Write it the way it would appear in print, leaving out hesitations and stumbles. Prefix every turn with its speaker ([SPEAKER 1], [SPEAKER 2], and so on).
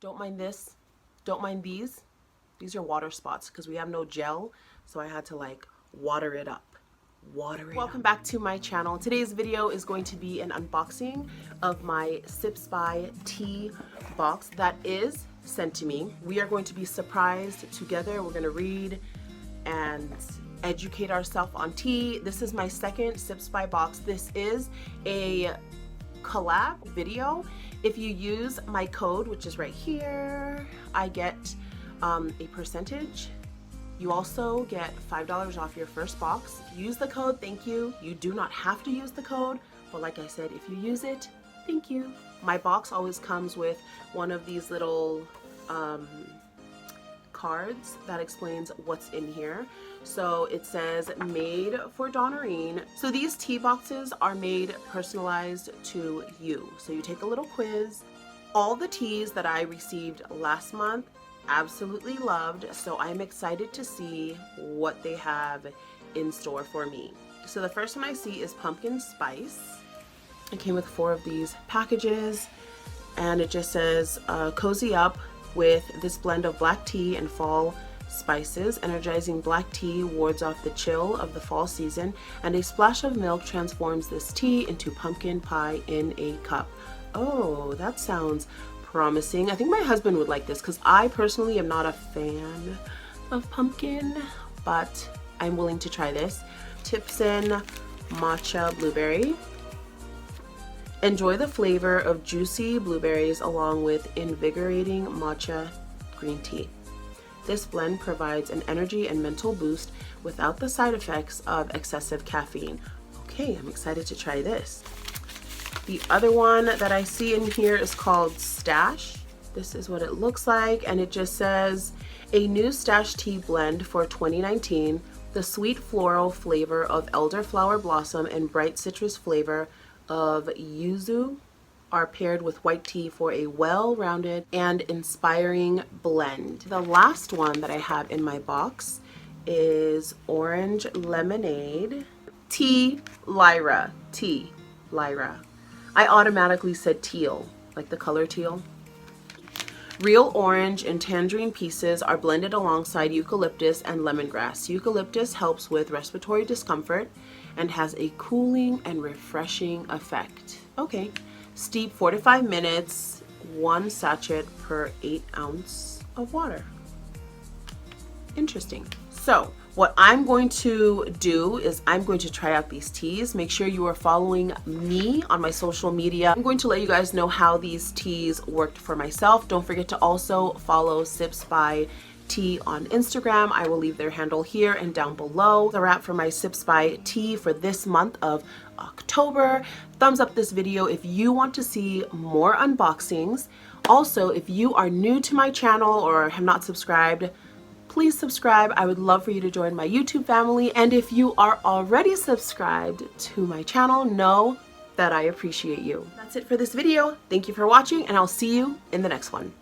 [SPEAKER 1] Don't mind this. Don't mind these. These are water spots because we have no gel, so I had to like water it up. Welcome back to my channel. Today's video is going to be an unboxing of my Sipsby tea box that is sent to me. We are going to be surprised together. We're going to read and educate ourselves on tea. This is my second Sipsby box. This is a collab video. If you use my code, which is right here, I get a percentage. You also get $5 off your first box. If you use the code, thank you. You do not have to use the code, but like I said, if you use it, thank you. My box always comes with one of these little cards that explains what's in here. So it says made for Donareen. So these tea boxes are made personalized to you. So you take a little quiz. All the teas that I received last month, absolutely loved. So I'm excited to see what they have in store for me. So the first one I see is pumpkin spice. It came with 4 of these packages, and it just says cozy up with this blend of black tea and fall spices. Energizing black tea wards off the chill of the fall season, and a splash of milk transforms this tea into pumpkin pie in a cup. Oh, that sounds promising. I think my husband would like this because I personally am not a fan of pumpkin, but I'm willing to try this. Tipsin matcha blueberry. Enjoy the flavor of juicy blueberries along with invigorating matcha green tea. This blend provides an energy and mental boost without the side effects of excessive caffeine. Okay, I'm excited to try this. The other one that I see in here is called Stash. This is what it looks like, and it just says a new Stash tea blend for 2019. The sweet floral flavor of elderflower blossom and bright citrus flavor of yuzu are paired with white tea for a well-rounded and inspiring blend. The last one that I have in my box is orange lemonade tea Lyra. Tea Lyra. I automatically said teal, like the color teal. Real orange and tangerine pieces are blended alongside eucalyptus and lemongrass. Eucalyptus helps with respiratory discomfort and has a cooling and refreshing effect. Okay, steep 4 to 5 minutes, 1 sachet per 8 ounce of water. Interesting. So what I'm going to do is I'm going to try out these teas. Make sure you are following me on my social media. I'm going to let you guys know how these teas worked for myself. Don't forget to also follow Sipsby Tea on Instagram. I will leave their handle here and down below. The wrap for my Sipsby tea for this month of October. Thumbs up this video if you want to see more unboxings. Also, if you are new to my channel or have not subscribed, please subscribe. I would love for you to join my YouTube family. And if you are already subscribed to my channel, know that I appreciate you. That's it for this video. Thank you for watching, and I'll see you in the next one.